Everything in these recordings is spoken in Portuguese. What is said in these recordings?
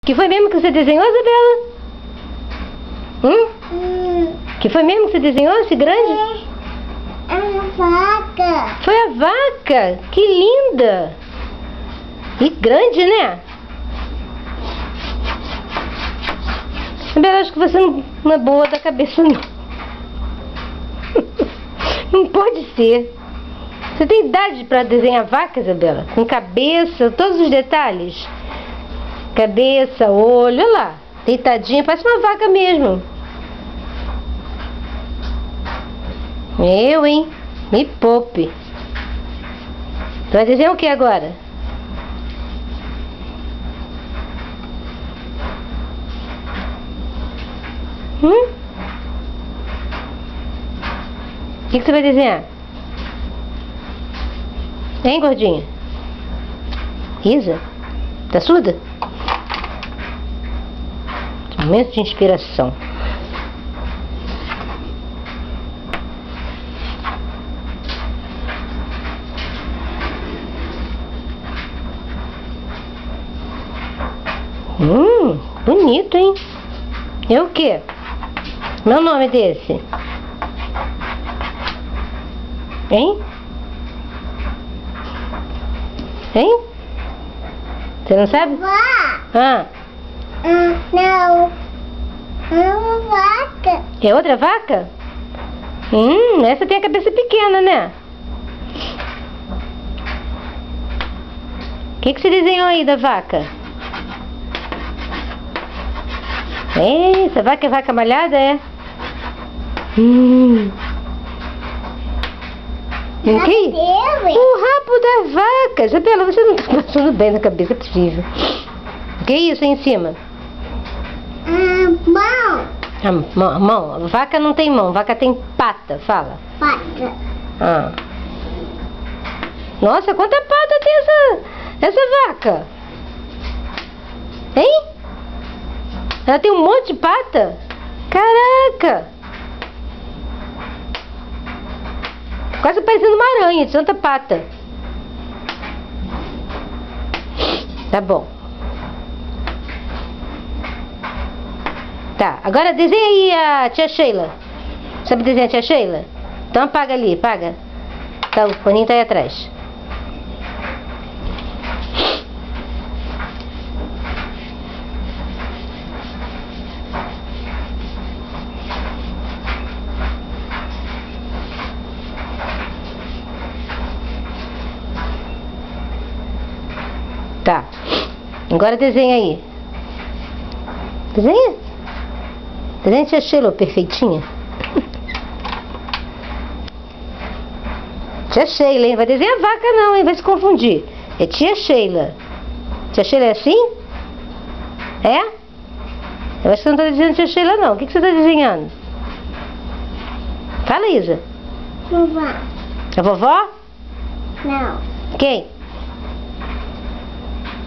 Que foi mesmo que você desenhou, Isabela? Que foi mesmo que você desenhou esse grande? A vaca. Foi a vaca? Que linda! E grande, né? Isabela, acho que você não é boa da cabeça, não. Não pode ser. Você tem idade para desenhar vaca, Isabela? Com cabeça, todos os detalhes? Cabeça, olho, olha lá. Deitadinha, parece uma vaca mesmo. Eu, hein? Me poupe. Tu vai desenhar o que agora? O que você vai desenhar? Hein, gordinha? Isa? Tá surda? Momento de inspiração. Bonito, hein? É o quê? Meu nome desse? Hein? Hein? Você não sabe? Vá. Não. É uma vaca. É outra vaca? Essa tem a cabeça pequena, né? O que você desenhou aí da vaca? Essa vaca é vaca malhada, é? O que? O rabo da vaca. Isabela, você não está passando bem na cabeça, é possível. O que é isso aí em cima? Mão. A mão. Vaca não tem mão, vaca tem pata, fala. Pata. Nossa, quanta pata tem essa vaca? Hein? Ela tem um monte de pata? Caraca! Quase parecendo uma aranha de tanta pata. Tá bom. Tá, agora desenha aí a tia Sheila. Sabe desenhar a tia Sheila? Então apaga ali, apaga. Tá, o paninho tá aí atrás. Tá. Agora desenha aí. Desenha. Desenha a tia Sheila, perfeitinha. Tia Sheila, hein? Vai desenhar vaca não, hein? Vai se confundir. É tia Sheila. Tia Sheila é assim? É? Eu acho que você não tá desenhando tia Sheila não. O que você tá desenhando? Fala, Isa. Vovó. A vovó? Não. Quem?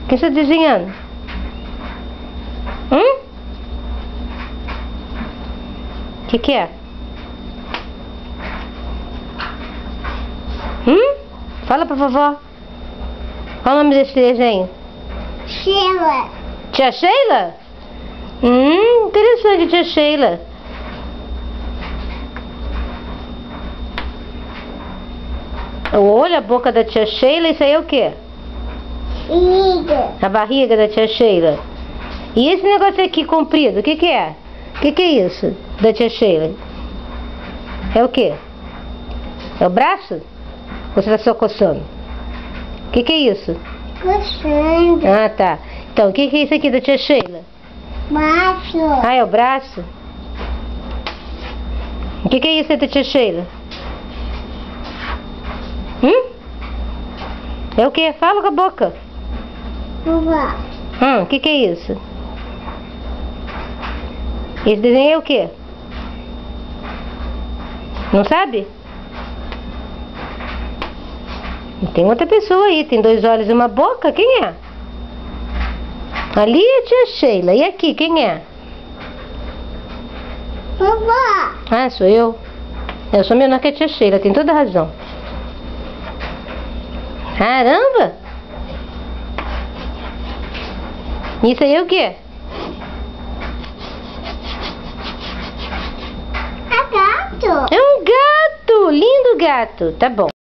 Quem você tá desenhando? O que é? Fala pra vovó. Qual o nome desse desenho? Sheila. Tia Sheila? Interessante, tia Sheila. O olho, a boca da tia Sheila, isso aí é o quê? Barriga. A barriga da tia Sheila. E esse negócio aqui comprido, o que é? O que é isso da tia Sheila? É o quê? É o braço? Ou você tá só coçando? O que é isso? Coçando. Ah, tá. Então, o que é isso aqui da tia Sheila? Braço. Ah, é o braço? O que é isso aí da tia Sheila? É o quê? Fala com a boca. Vovó. O que é isso? Esse desenho é o quê? Não sabe? E tem outra pessoa aí, tem 2 olhos e uma boca, quem é? Ali é a tia Sheila, e aqui, quem é? Vovó. Ah, sou eu. Eu sou menor que a tia Sheila, tem toda razão. Caramba! Isso aí é o quê? gato. É um gato! Lindo gato! Tá bom.